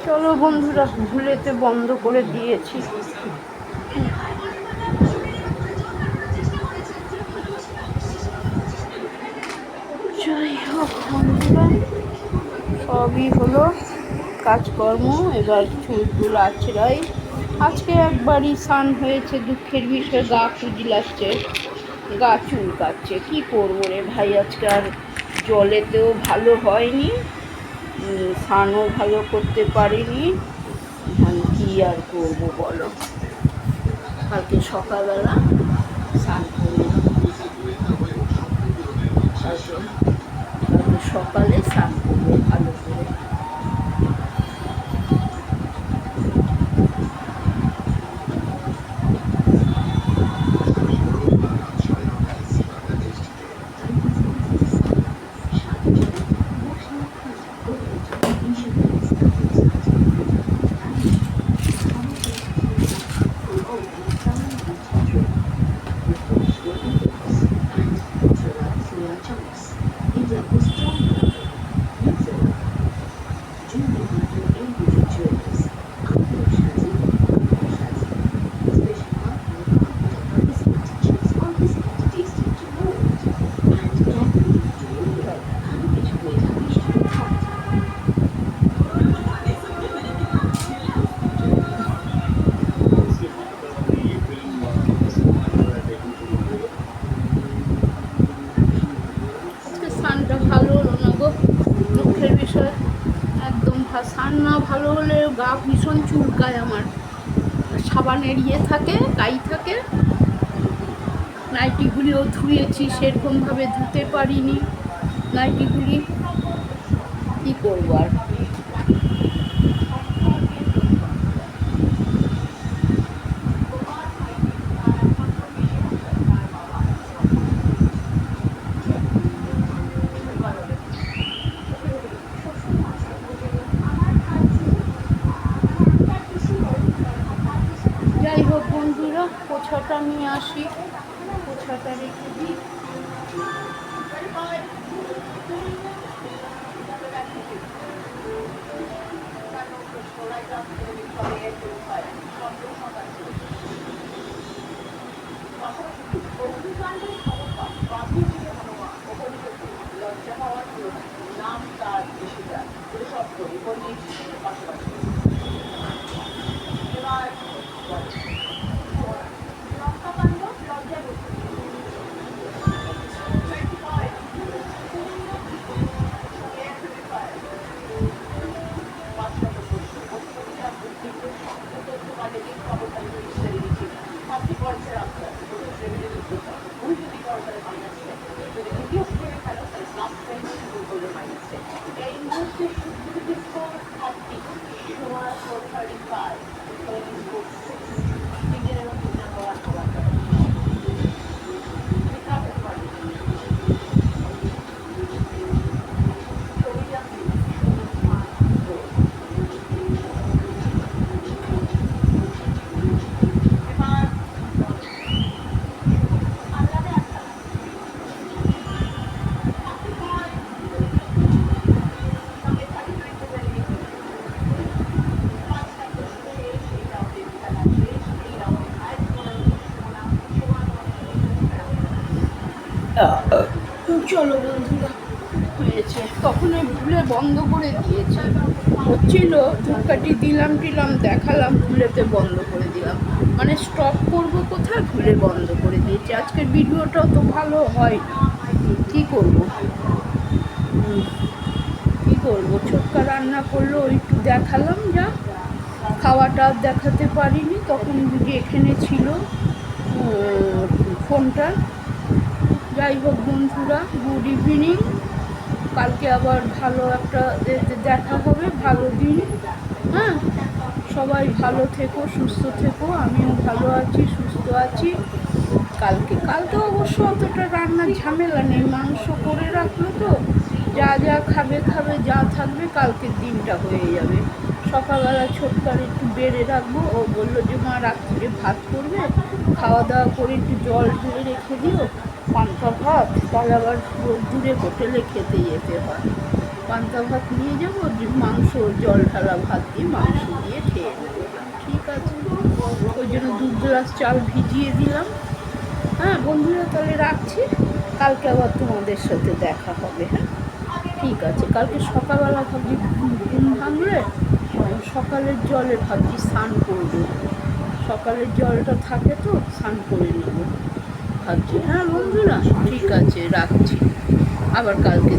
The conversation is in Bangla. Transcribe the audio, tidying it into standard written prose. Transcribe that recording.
চলো বন্ধুরা, ভুলেতে বন্ধ করে দিয়েছি। যাই হোক বন্ধুরা, সবই হলো কাজকর্ম। এবার চুল আছড়াই। আজকে একবারই স্নান হয়েছে, দুঃখের বিষয় গা খুজলাচ্ছে, গা চুলকাচ্ছে। কি করবো রে ভাই, আজকে আর জলেতেও ভালো হয়নি, স্নানও ভালো করতে পারিনি। কি আর করবো বলো, কালকে সকালবেলা স্নান করলাম, কালকে সকালে স্নান করবো ভালো করে। স্নানটা ভালো হলো না গো, দুঃখের বিষয়। একদম স্নান না ভালো হলে গা ভীষণ চুলকায় আমার। সাবানের থাকে, গাই থাকে। নাইটিগুলিও ধুয়েছি, সেরকমভাবে ধুতে পারিনি নাইটিগুলি। কী করবো আর। যাই হোক বন্ধুরা, পোছাটা নিয়ে আসি, পোছাটা রেখে দিই। চলো বন্ধুরা, হয়েছে। তখন ভুলে বন্ধ করে দিয়েছে, হচ্ছিল ধূপকাঠি দিলাম দেখালাম, ভুলেতে বন্ধ করে দিলাম। মানে স্টপ করবো কোথায়, ভুলে বন্ধ করে দিয়েছে। আজকের ভিডিওটাও তো ভালো হয়, কি করবো কি করবো। ছোটকা রান্না করলো, একটু দেখালাম, যা খাওয়াটা দেখাতে পারিনি। তখন দিদি এখানে ছিল ফোনটা। যাই হোক বন্ধুরা, গুড ইভিনিং। কালকে আবার ভালো একটা দেখা হবে, ভালো দিন। হ্যাঁ, সবাই ভালো থেকো, সুস্থ থেকো। আমিও ভালো আছি, সুস্থ আছি। কালকে অবশ্য অতটা রান্নার ঝামেলা নেই, মাংস করে রাখলো তো, যা যা খাবে যা থাকবে কালকের দিনটা হয়ে যাবে। সকালবেলা ছোটকার একটু বেড়ে রাখবো। ও বললো যে মা রাত্রিরে ভাত করবে, খাওয়া দাওয়া করে একটু জল ঢেলে রেখে দিও, পান্তা ভাত, তাহলে আবার দূরে হোটেলে খেতে যেতে হয়। পান্তা ভাত নিয়ে যাবো, মাংস জল ঢালা ভাত দিয়ে মাংস দিয়ে খেয়ে নেবো। ঠিক আছে, ওই জন্য 2 গ্লাস চাল ভিজিয়ে দিলাম। হ্যাঁ বন্ধুরা, তাহলে রাখছি, কালকে আবার তোমাদের সাথে দেখা হবে। হ্যাঁ ঠিক আছে, কালকে সকালবেলা ভাবছি ঘুম ভাঙলে সকালের জলে ভাবছি স্নান করবো, সকালের জলটা থাকে তো স্নান করে নেবো ভাবছি। হ্যাঁ বন্ধুরা, ঠিক আছে রাখছি, আবার কালকে